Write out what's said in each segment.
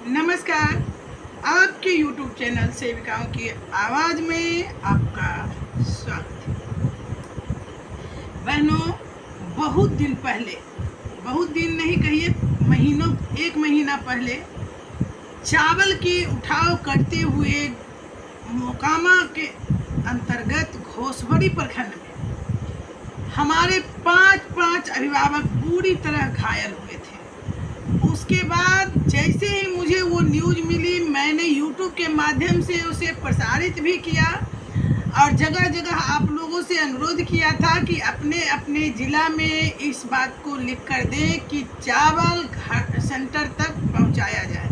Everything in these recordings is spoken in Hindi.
नमस्कार। आपके YouTube चैनल सेविकाओं की आवाज़ में आपका स्वागत है। बहनों, बहुत दिन पहले, बहुत दिन नहीं कहिए महीनों, 1 महीना पहले चावल की उठाव करते हुए मोकामा के अंतर्गत घोसवड़ी प्रखंड में हमारे 5 अभिभावक बुरी तरह घायल हुए थे। उसके बाद जैसे ही मुझे वो न्यूज़ मिली, मैंने YouTube के माध्यम से उसे प्रसारित भी किया और जगह जगह आप लोगों से अनुरोध किया था कि अपने अपने ज़िला में इस बात को लिख कर दें कि चावल घर सेंटर तक पहुंचाया जाए।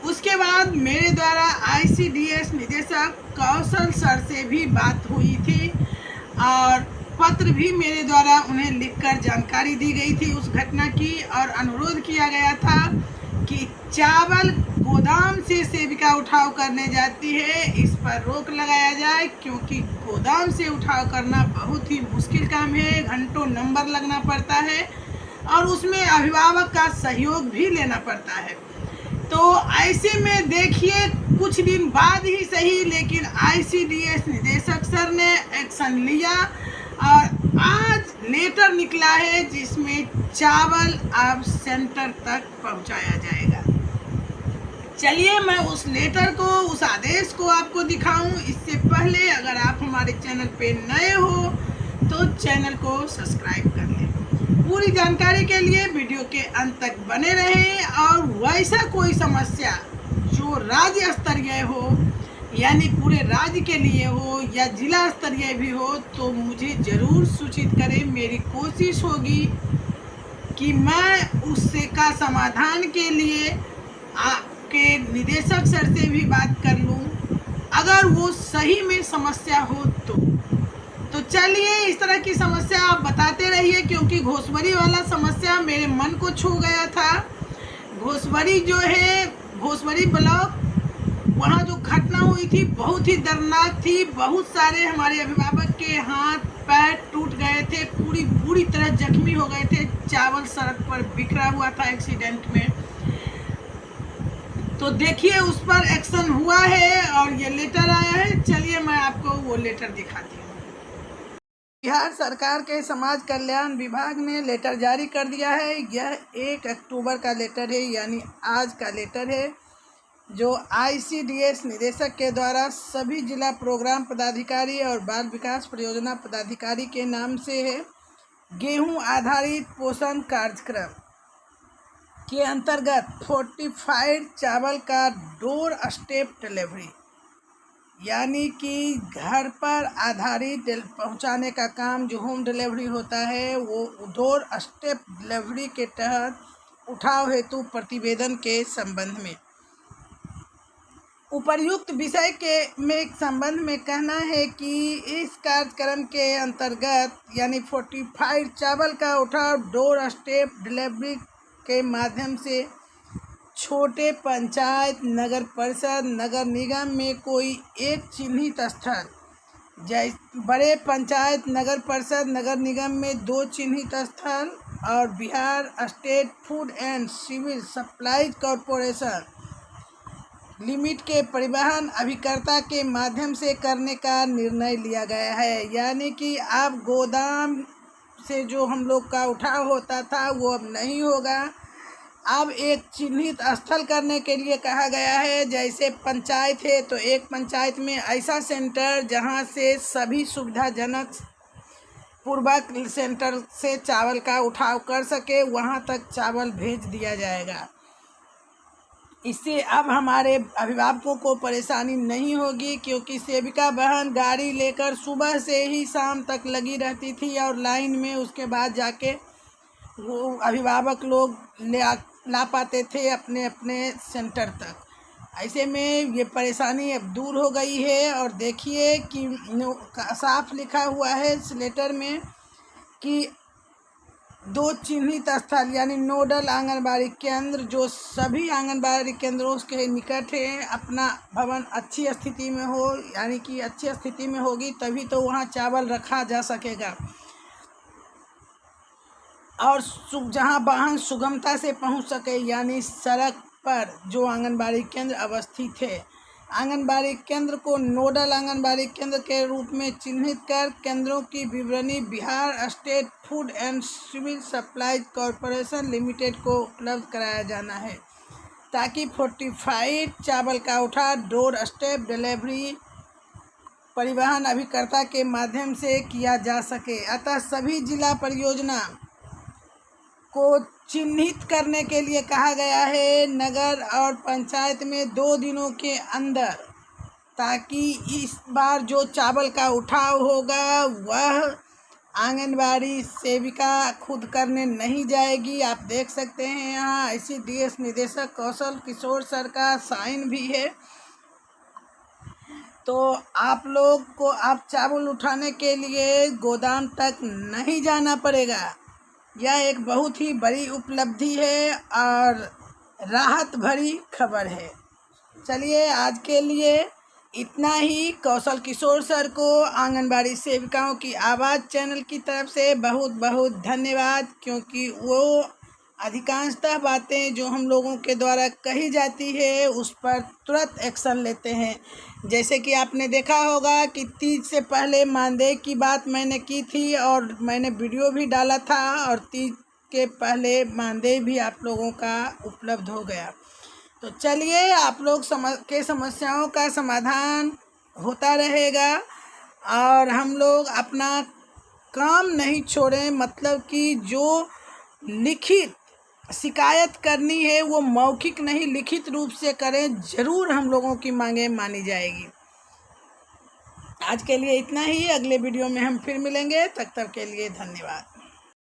उसके बाद मेरे द्वारा ICDS निदेशक कौशल सर से भी बात हुई थी और पत्र भी मेरे द्वारा उन्हें लिखकर जानकारी दी गई थी उस घटना की, और अनुरोध किया गया था कि चावल गोदाम से सेविका उठाव करने जाती है, इस पर रोक लगाया जाए, क्योंकि गोदाम से उठाव करना बहुत ही मुश्किल काम है, घंटों नंबर लगना पड़ता है और उसमें अभिभावक का सहयोग भी लेना पड़ता है। तो ऐसे में देखिए, कुछ दिन बाद ही सही, लेकिन ICDS निदेशक सर ने एक्शन लिया और आज लेटर निकला है जिसमें चावल अब सेंटर तक पहुंचाया जाएगा। चलिए मैं उस लेटर को, उस आदेश को आपको दिखाऊं। इससे पहले अगर आप हमारे चैनल पे नए हो तो चैनल को सब्सक्राइब कर लें। पूरी जानकारी के लिए वीडियो के अंत तक बने रहें और वैसा कोई समस्या जो राज्य स्तरीय हो, यानी पूरे राज्य के लिए हो या जिला स्तरीय भी हो, तो मुझे ज़रूर सूचित करें। मेरी कोशिश होगी कि मैं उससे का समाधान के लिए आपके निदेशक सर से भी बात कर लूं, अगर वो सही में समस्या हो तो चलिए, इस तरह की समस्या आप बताते रहिए, क्योंकि घोसवड़ी वाला समस्या मेरे मन को छू गया था। घोसवड़ी जो है, घोसवड़ी ब्लॉक, वहाँ जो घटना हुई थी बहुत ही दर्दनाक थी। बहुत सारे हमारे अभिभावक के हाथ पैर टूट गए थे, पूरी तरह जख्मी हो गए थे। चावल सड़क पर बिखरा हुआ था एक्सीडेंट में। तो देखिए, उस पर एक्शन हुआ है और ये लेटर आया है। चलिए मैं आपको वो लेटर दिखाती हूँ। बिहार सरकार के समाज कल्याण विभाग ने लेटर जारी कर दिया है। यह 1 अक्टूबर का लेटर है, यानी आज का लेटर है, जो ICDS निदेशक के द्वारा सभी जिला प्रोग्राम पदाधिकारी और बाल विकास परियोजना पदाधिकारी के नाम से है। गेहूं आधारित पोषण कार्यक्रम के अंतर्गत फोर्टिफाइड चावल का डोर स्टेप डिलीवरी, यानी कि घर पर आधारित पहुंचाने का काम जो होम डिलीवरी होता है, वो डोर स्टेप डिलीवरी के तहत उठाव हेतु प्रतिवेदन के संबंध में उपर्युक्त विषय के संबंध में कहना है कि इस कार्यक्रम के अंतर्गत, यानी फोर्टिफाइड चावल का उठाव डोर स्टेप डिलीवरी के माध्यम से छोटे पंचायत, नगर परिषद, नगर निगम में कोई एक चिन्हित स्थल, जैसे बड़े पंचायत, नगर परिषद, नगर निगम में 2 चिन्हित स्थल और Bihar state food and civil supplies corporation limit के परिवहन अभिकर्ता के माध्यम से करने का निर्णय लिया गया है। यानी कि अब गोदाम से जो हम लोग का उठाव होता था वो अब नहीं होगा। अब एक चिन्हित स्थल करने के लिए कहा गया है। जैसे पंचायत है तो एक पंचायत में ऐसा सेंटर जहां से सभी सुविधाजनक पूर्वक सेंटर से चावल का उठाव कर सके, वहां तक चावल भेज दिया जाएगा। इससे अब हमारे अभिभावकों को परेशानी नहीं होगी, क्योंकि सेविका बहन गाड़ी लेकर सुबह से ही शाम तक लगी रहती थी और लाइन में, उसके बाद जाके वो अभिभावक लोग ला पाते थे अपने अपने सेंटर तक। ऐसे में ये परेशानी अब दूर हो गई है। और देखिए कि साफ लिखा हुआ है इस लेटर में कि 2 चिन्हित स्थल, यानी नोडल आंगनबाड़ी केंद्र, जो सभी आंगनबाड़ी केंद्रों के निकट है, अपना भवन अच्छी स्थिति में हो, यानी कि अच्छी स्थिति में होगी तभी तो वहाँ चावल रखा जा सकेगा। और जहाँ वाहन सुगमता से पहुँच सके, यानी सड़क पर जो आंगनबाड़ी केंद्र अवस्थित है, आंगनबाड़ी केंद्र को नोडल आंगनबाड़ी केंद्र के रूप में चिन्हित कर केंद्रों की विवरणी Bihar state food and civil supplies corporation limited को उपलब्ध कराया जाना है, ताकि फोर्टिफाइड चावल का उठा डोर स्टेप डिलीवरी परिवहन अभिकर्ता के माध्यम से किया जा सके। अतः सभी जिला परियोजना को चिन्हित करने के लिए कहा गया है नगर और पंचायत में 2 दिनों के अंदर, ताकि इस बार जो चावल का उठाव होगा वह आंगनबाड़ी सेविका खुद करने नहीं जाएगी। आप देख सकते हैं यहाँ ICDS निदेशक कौशल किशोर सर का साइन भी है। तो आप लोग को आप चावल उठाने के लिए गोदाम तक नहीं जाना पड़ेगा। यह एक बहुत ही बड़ी उपलब्धि है और राहत भरी खबर है। चलिए आज के लिए इतना ही। कौशल किशोर सर को आंगनबाड़ी सेविकाओं की आवाज़ चैनल की तरफ से बहुत बहुत धन्यवाद, क्योंकि वो अधिकांशतः बातें जो हम लोगों के द्वारा कही जाती है उस पर तुरंत एक्शन लेते हैं। जैसे कि आपने देखा होगा कि तीज से पहले मानदेय की बात मैंने की थी और मैंने वीडियो भी डाला था, और तीज के पहले मानदेय भी आप लोगों का उपलब्ध हो गया। तो चलिए आप लोग के समस्याओं का समाधान होता रहेगा और हम लोग अपना काम नहीं छोड़ें। मतलब कि जो लिखित शिकायत करनी है वो मौखिक नहीं लिखित रूप से करें, ज़रूर हम लोगों की मांगें मानी जाएगी। आज के लिए इतना ही। अगले वीडियो में हम फिर मिलेंगे, तब तक के लिए धन्यवाद।